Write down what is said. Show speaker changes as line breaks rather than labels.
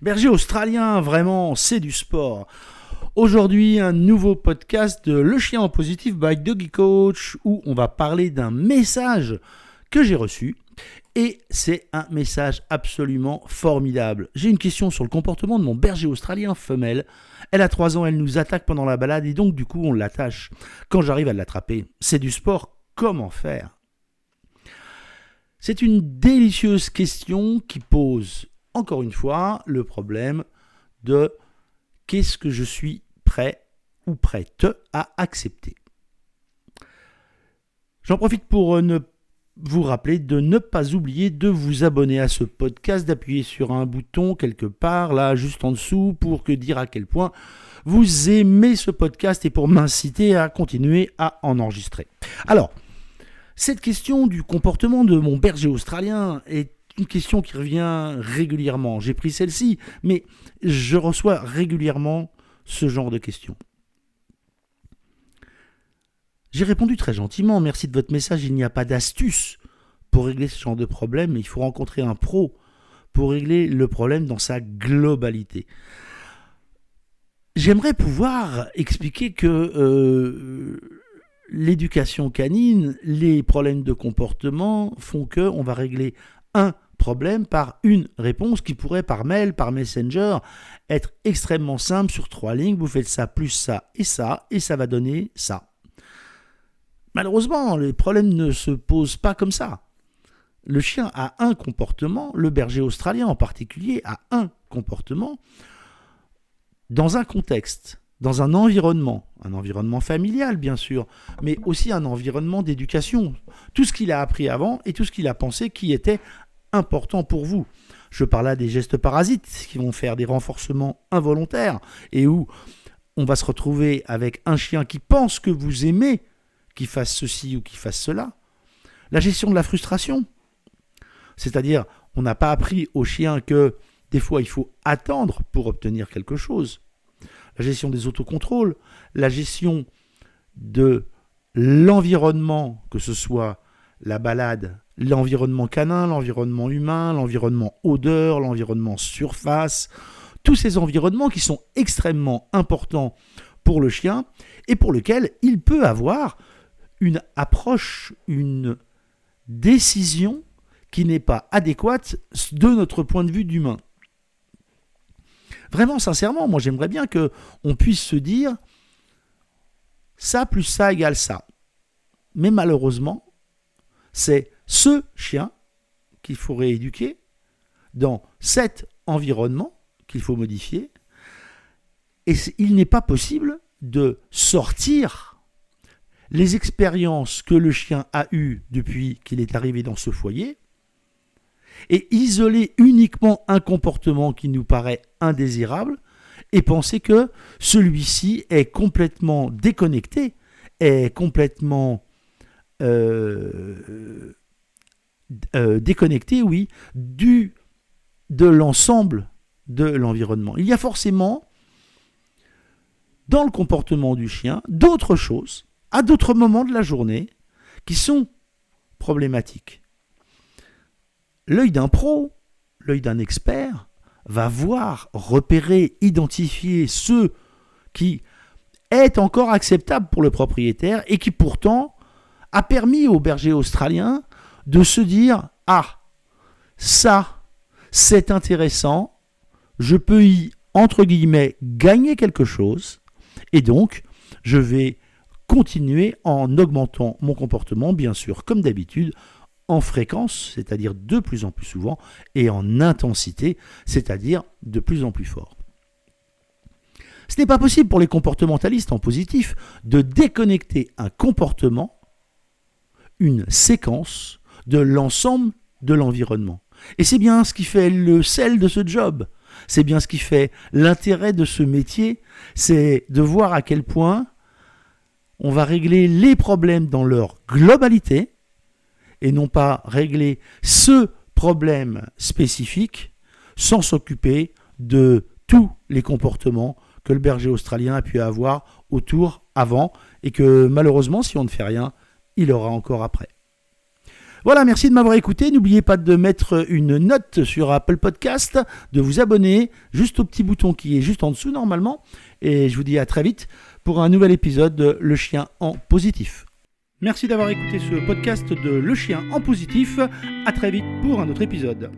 Berger australien, vraiment, c'est du sport. Aujourd'hui, un nouveau podcast de Le Chien en Positif by Doggy Coach où on va parler d'un message que j'ai reçu. Et c'est un message absolument formidable. J'ai une question sur le comportement de mon berger australien femelle. Elle a 3 ans, elle nous attaque pendant la balade et donc du coup on l'attache. Quand j'arrive à l'attraper, c'est du sport, comment faire ? C'est une délicieuse question qui pose, encore une fois, le problème de qu'est-ce que je suis prêt ou prête à accepter. J'en profite pour vous rappeler de ne pas oublier de vous abonner à ce podcast, d'appuyer sur un bouton quelque part, là, juste en dessous, pour dire à quel point vous aimez ce podcast et pour m'inciter à continuer à en enregistrer. Alors, cette question du comportement de mon berger australien est une question qui revient régulièrement. J'ai pris celle-ci, mais je reçois régulièrement ce genre de questions. J'ai répondu très gentiment, merci de votre message, il n'y a pas d'astuce pour régler ce genre de problème, il faut rencontrer un pro pour régler le problème dans sa globalité. J'aimerais pouvoir expliquer que l'éducation canine, les problèmes de comportement font qu'on va régler un problème par une réponse qui pourrait par mail, par Messenger, être extrêmement simple sur 3 lignes, vous faites ça plus ça, et ça va donner ça. Malheureusement, les problèmes ne se posent pas comme ça. Le chien a un comportement, le berger australien en particulier a un comportement dans un contexte, dans un environnement familial bien sûr, mais aussi un environnement d'éducation. Tout ce qu'il a appris avant et tout ce qu'il a pensé qui était important pour vous. Je parle là des gestes parasites qui vont faire des renforcements involontaires et où on va se retrouver avec un chien qui pense que vous aimez qu'il fasse ceci ou qu'il fasse cela. La gestion de la frustration, c'est-à-dire on n'a pas appris au chien que des fois il faut attendre pour obtenir quelque chose. La gestion des autocontrôles, la gestion de l'environnement, que ce soit la balade, l'environnement canin, l'environnement humain, l'environnement odeur, l'environnement surface, tous ces environnements qui sont extrêmement importants pour le chien et pour lesquels il peut avoir une approche, une décision qui n'est pas adéquate de notre point de vue d'humain. Vraiment, sincèrement, moi j'aimerais bien qu'on puisse se dire ça plus ça égale ça. Mais malheureusement, c'est ce chien qu'il faut rééduquer dans cet environnement qu'il faut modifier. Et il n'est pas possible de sortir les expériences que le chien a eues depuis qu'il est arrivé dans ce foyer et isoler uniquement un comportement qui nous paraît indésirable et penser que celui-ci est complètement déconnecté, est complètement déconnecté, oui, de l'ensemble de l'environnement. Il y a forcément dans le comportement du chien d'autres choses à d'autres moments de la journée qui sont problématiques. L'œil d'un pro, l'œil d'un expert, va voir, repérer, identifier ce qui est encore acceptable pour le propriétaire et qui pourtant a permis au berger australien de se dire « Ah, ça, c'est intéressant, je peux y, entre guillemets, gagner quelque chose et donc je vais continuer en augmentant mon comportement, bien sûr, comme d'habitude, en fréquence, c'est-à-dire de plus en plus souvent, et en intensité, c'est-à-dire de plus en plus fort. » Ce n'est pas possible pour les comportementalistes en positif de déconnecter un comportement, une séquence, de l'ensemble de l'environnement. Et c'est bien ce qui fait le sel de ce job, c'est bien ce qui fait l'intérêt de ce métier, c'est de voir à quel point on va régler les problèmes dans leur globalité, et non pas régler ce problème spécifique sans s'occuper de tous les comportements que le berger australien a pu avoir autour, avant, et que malheureusement, si on ne fait rien, il aura encore après. Voilà, merci de m'avoir écouté. N'oubliez pas de mettre une note sur Apple Podcast, de vous abonner juste au petit bouton qui est juste en dessous normalement. Et je vous dis à très vite pour un nouvel épisode de Le Chien en Positif. Merci d'avoir écouté ce podcast de Le Chien en Positif. À très vite pour un autre épisode.